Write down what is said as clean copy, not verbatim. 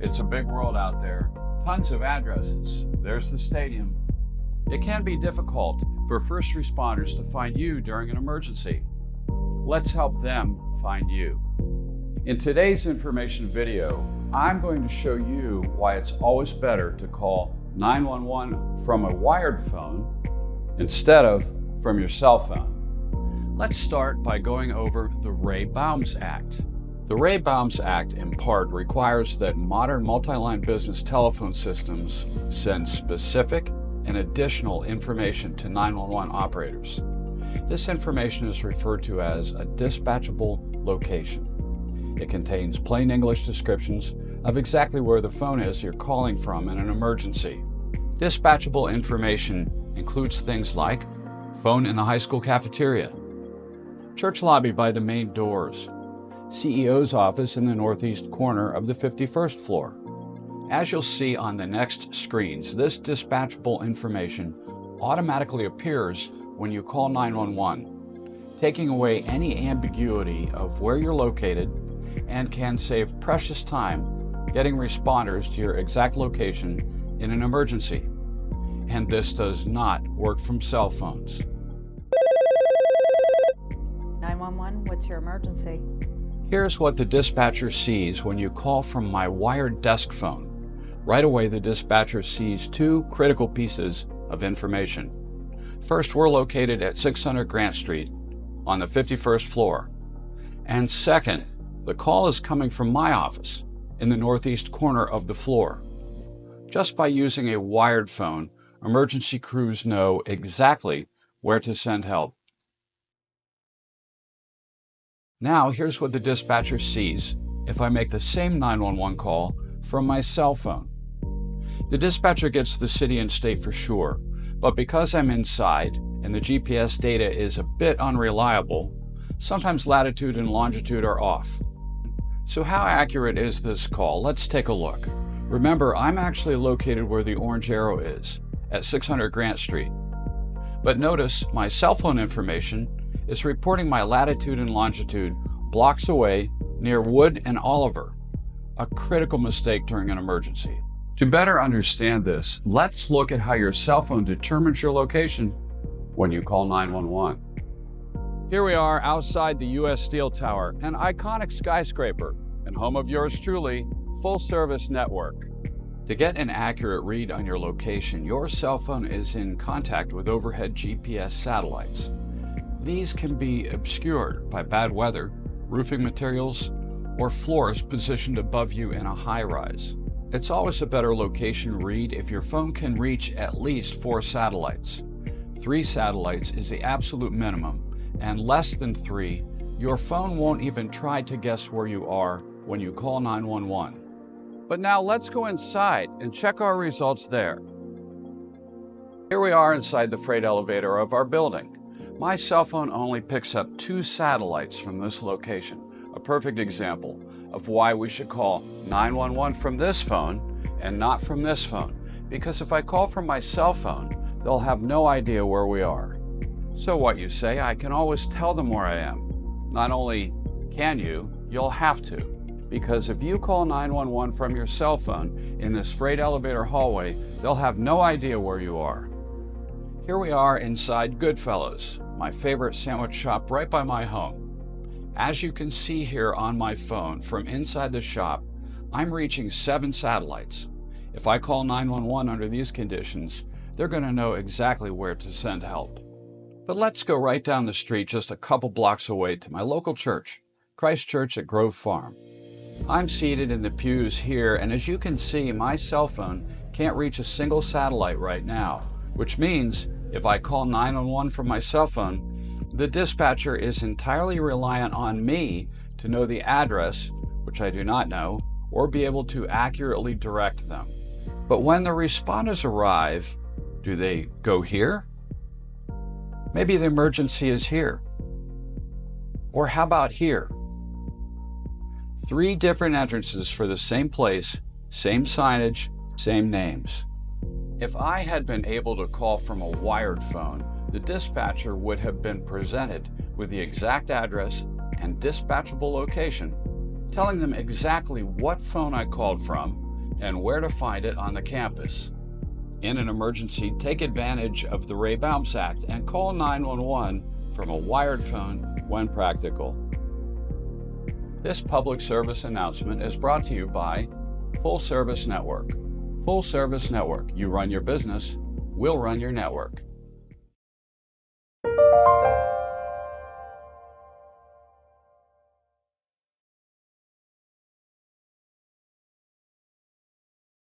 It's a big world out there. Tons of addresses. There's the stadium. It can be difficult for first responders to find you during an emergency. Let's help them find you. In today's information video, I'm going to show you why it's always better to call 911 from a wired phone instead of from your cell phone. Let's start by going over the Ray-Baums Act. The Ray-Baums Act, in part, requires that modern multi-line business telephone systems send specific and additional information to 911 operators. This information is referred to as a dispatchable location. It contains plain English descriptions of exactly where the phone is you're calling from in an emergency. Dispatchable information includes things like phone in the high school cafeteria, church lobby by the main doors, CEO's office in the northeast corner of the 51st floor. As you'll see on the next screens, this dispatchable information automatically appears when you call 911, taking away any ambiguity of where you're located and can save precious time getting responders to your exact location in an emergency. And this does not work from cell phones. 911, what's your emergency? Here's what the dispatcher sees when you call from my wired desk phone. Right away, the dispatcher sees two critical pieces of information. First, we're located at 600 Grant Street on the 51st floor. And second, the call is coming from my office in the northeast corner of the floor. Just by using a wired phone, emergency crews know exactly where to send help. Now, here's what the dispatcher sees if I make the same 911 call from my cell phone. The dispatcher gets the city and state for sure, but because I'm inside and the GPS data is a bit unreliable, sometimes latitude and longitude are off. So how accurate is this call? Let's take a look. Remember, I'm actually located where the orange arrow is, at 600 Grant Street. But notice my cell phone information is reporting my latitude and longitude blocks away near Wood and Oliver, a critical mistake during an emergency. To better understand this, let's look at how your cell phone determines your location when you call 911. Here we are outside the U.S. Steel Tower, an iconic skyscraper and home of yours truly, Full Service Network. To get an accurate read on your location, your cell phone is in contact with overhead GPS satellites. These can be obscured by bad weather, roofing materials, or floors positioned above you in a high-rise. It's always a better location read if your phone can reach at least 4 satellites. 3 satellites is the absolute minimum, and less than 3, your phone won't even try to guess where you are when you call 911. But now let's go inside and check our results there. Here we are inside the freight elevator of our building. My cell phone only picks up 2 satellites from this location, a perfect example of why we should call 911 from this phone and not from this phone, because if I call from my cell phone, they'll have no idea where we are. So what you say, I can always tell them where I am. Not only can you, you'll have to, because if you call 911 from your cell phone in this freight elevator hallway, they'll have no idea where you are. Here we are inside Goodfellas, my favorite sandwich shop right by my home. As you can see here on my phone, from inside the shop, I'm reaching 7 satellites. If I call 911 under these conditions, they're going to know exactly where to send help. But let's go right down the street just a couple blocks away to my local church, Christ Church at Grove Farm. I'm seated in the pews here, and as you can see, my cell phone can't reach a single satellite right now, which means if I call 911 from my cell phone, the dispatcher is entirely reliant on me to know the address, which I do not know, or be able to accurately direct them. But when the responders arrive, do they go here? Maybe the emergency is here. Or how about here? 3 different entrances for the same place, same signage, same names. If I had been able to call from a wired phone, the dispatcher would have been presented with the exact address and dispatchable location, telling them exactly what phone I called from and where to find it on the campus. In an emergency, take advantage of the Ray Bounce Act and call 911 from a wired phone when practical. This public service announcement is brought to you by Full Service Network. Full Service Network. You run your business, we'll run your network.